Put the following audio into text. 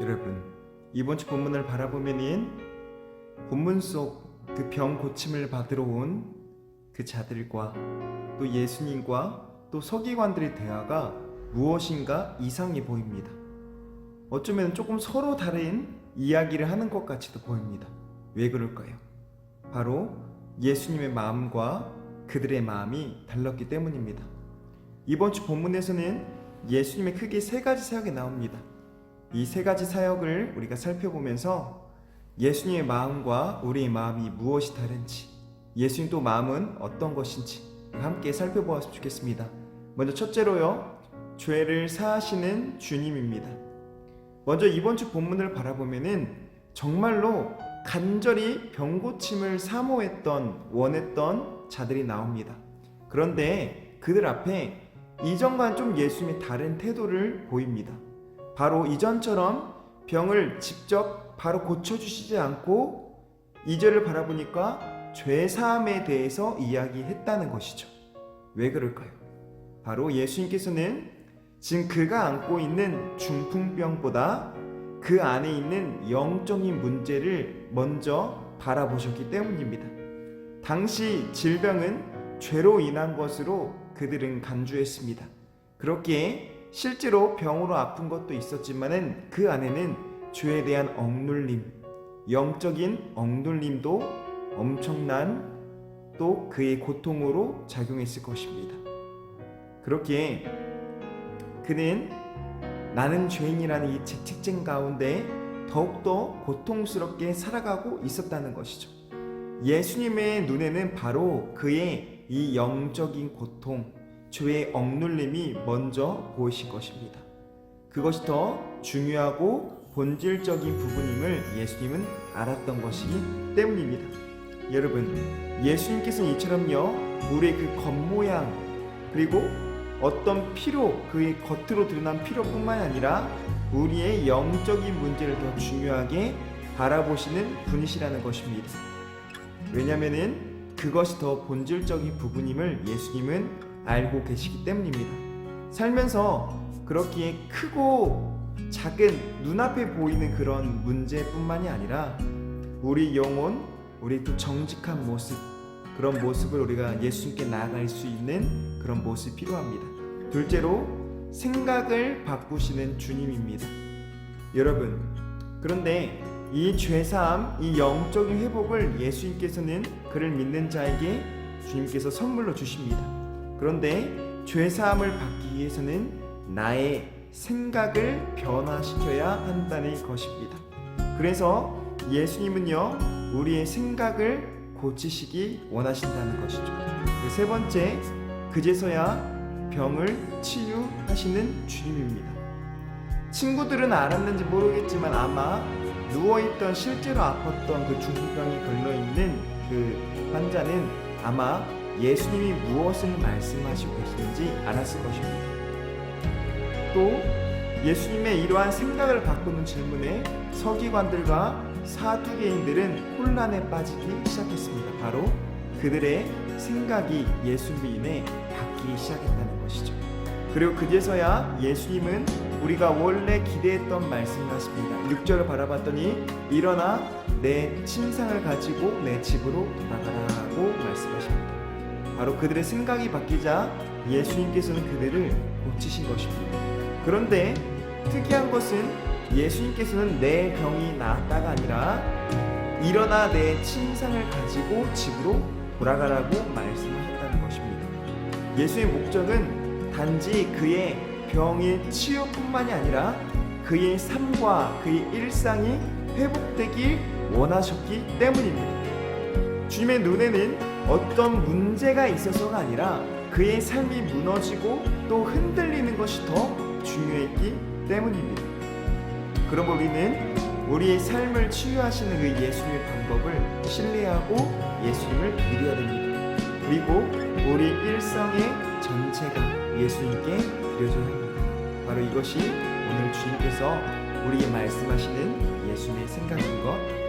여러분, 이번 주 본문을 바라보면은 본문 속 그 병 고침을 받으러 온 그 자들과 또 예수님과 또 서기관들의 대화가 무엇인가 이상해 보입니다. 어쩌면 조금 서로 다른 이야기를 하는 것 같이도 보입니다. 왜 그럴까요? 바로 예수님의 마음과 그들의 마음이 달랐기 때문입니다. 이번 주 본문에서는 예수님의 크게 세 가지 사역이 나옵니다. 이 세 가지 사역을 우리가 살펴보면서 예수님의 마음과 우리의 마음이 무엇이 다른지, 예수님 또 마음은 어떤 것인지 함께 살펴보았으면 좋겠습니다. 먼저 첫째로요, 죄를 사하시는 주님입니다. 먼저 이번 주 본문을 바라보면은 정말로 간절히 병고침을 사모했던, 원했던 자들이 나옵니다. 그런데 그들 앞에 이전과는 좀 예수님의 다른 태도를 보입니다. 바로 이전처럼 병을 직접 바로 고쳐주시지 않고 2절을 바라보니까 죄사함에 대해서 이야기했다는 것이죠. 왜 그럴까요? 바로 예수님께서는 지금 그가 안고 있는 중풍병보다 그 안에 있는 영적인 문제를 먼저 바라보셨기 때문입니다. 당시 질병은 죄로 인한 것으로 그들은 간주했습니다. 그렇기에 실제로 병으로 아픈 것도 있었지만은 그 안에는 죄에 대한 억눌림, 영적인 억눌림도 엄청난 또 그의 고통으로 작용했을 것입니다. 그렇기에 그는 나는 죄인이라는 이 죄책감 가운데 더욱더 고통스럽게 살아가고 있었다는 것이죠. 예수님의 눈에는 바로 그의 이 영적인 고통, 죄의 억눌림이 먼저 보이실 것입니다. 그것이 더 중요하고 본질적인 부분임을 예수님은 알았던 것이기 때문입니다. 여러분, 예수님께서는 이처럼요, 우리의 그 겉모양 그리고 어떤 피로, 그의 겉으로 드러난 피로뿐만 아니라 우리의 영적인 문제를 더 중요하게 바라보시는 분이시라는 것입니다. 왜냐하면 그것이 더 본질적인 부분임을 예수님은 알고 계시기 때문입니다. 살면서 그렇기에 크고 작은 눈앞에 보이는 그런 문제뿐만이 아니라 우리 영혼, 우리 또 정직한 모습, 그런 모습을 우리가 예수님께 나아갈 수 있는 그런 모습이 필요합니다. 둘째로 생각을 바꾸시는 주님입니다. 여러분, 그런데 이 죄사함, 이 영적인 회복을 예수님께서는 그를 믿는 자에게 주님께서 선물로 주십니다. 그런데 죄사함을 받기 위해서는 나의 생각을 변화시켜야 한다는 것입니다. 그래서 예수님은요, 우리의 생각을 고치시기 원하신다는 것이죠. 세 번째, 그제서야 병을 치유하시는 주님입니다. 친구들은 알았는지 모르겠지만 아마 누워있던, 실제로 아팠던 그 중풍병이 걸려있는 그 환자는 아마 예수님이 무엇을 말씀하시고 계시는지 알았을 것입니다. 또 예수님의 이러한 생각을 바꾸는 질문에 서기관들과 사두개인들은 혼란에 빠지기 시작했습니다. 바로 그들의 생각이 예수님에 바뀌기 시작했다는 것이죠. 그리고 그제서야 예수님은 우리가 원래 기대했던 말씀을 하십니다. 6절을 바라봤더니 일어나 내 침상을 가지고 내 집으로 돌아가라고 말씀하십니다. 바로 그들의 생각이 바뀌자 예수님께서는 그들을 고치신 것입니다. 그런데 특이한 것은 예수님께서는 내 병이 나았다가 아니라 일어나 내 침상을 가지고 집으로 돌아가라고 말씀하셨다는 것입니다. 예수의 목적은 단지 그의 병의 치유뿐만이 아니라 그의 삶과 그의 일상이 회복되길 원하셨기 때문입니다. 주님의 눈에는 어떤 문제가 있어서가 아니라 그의 삶이 무너지고 또 흔들리는 것이 더 중요했기 때문입니다. 그럼 우리는 우리의 삶을 치유하시는 그 예수님의 방법을 신뢰하고 예수님을 믿어야 됩니다. 그리고 우리 일상의 전체가 예수님께 드려져야 합니다. 바로 이것이 오늘 주님께서 우리에게 말씀하시는 예수님의 생각인 것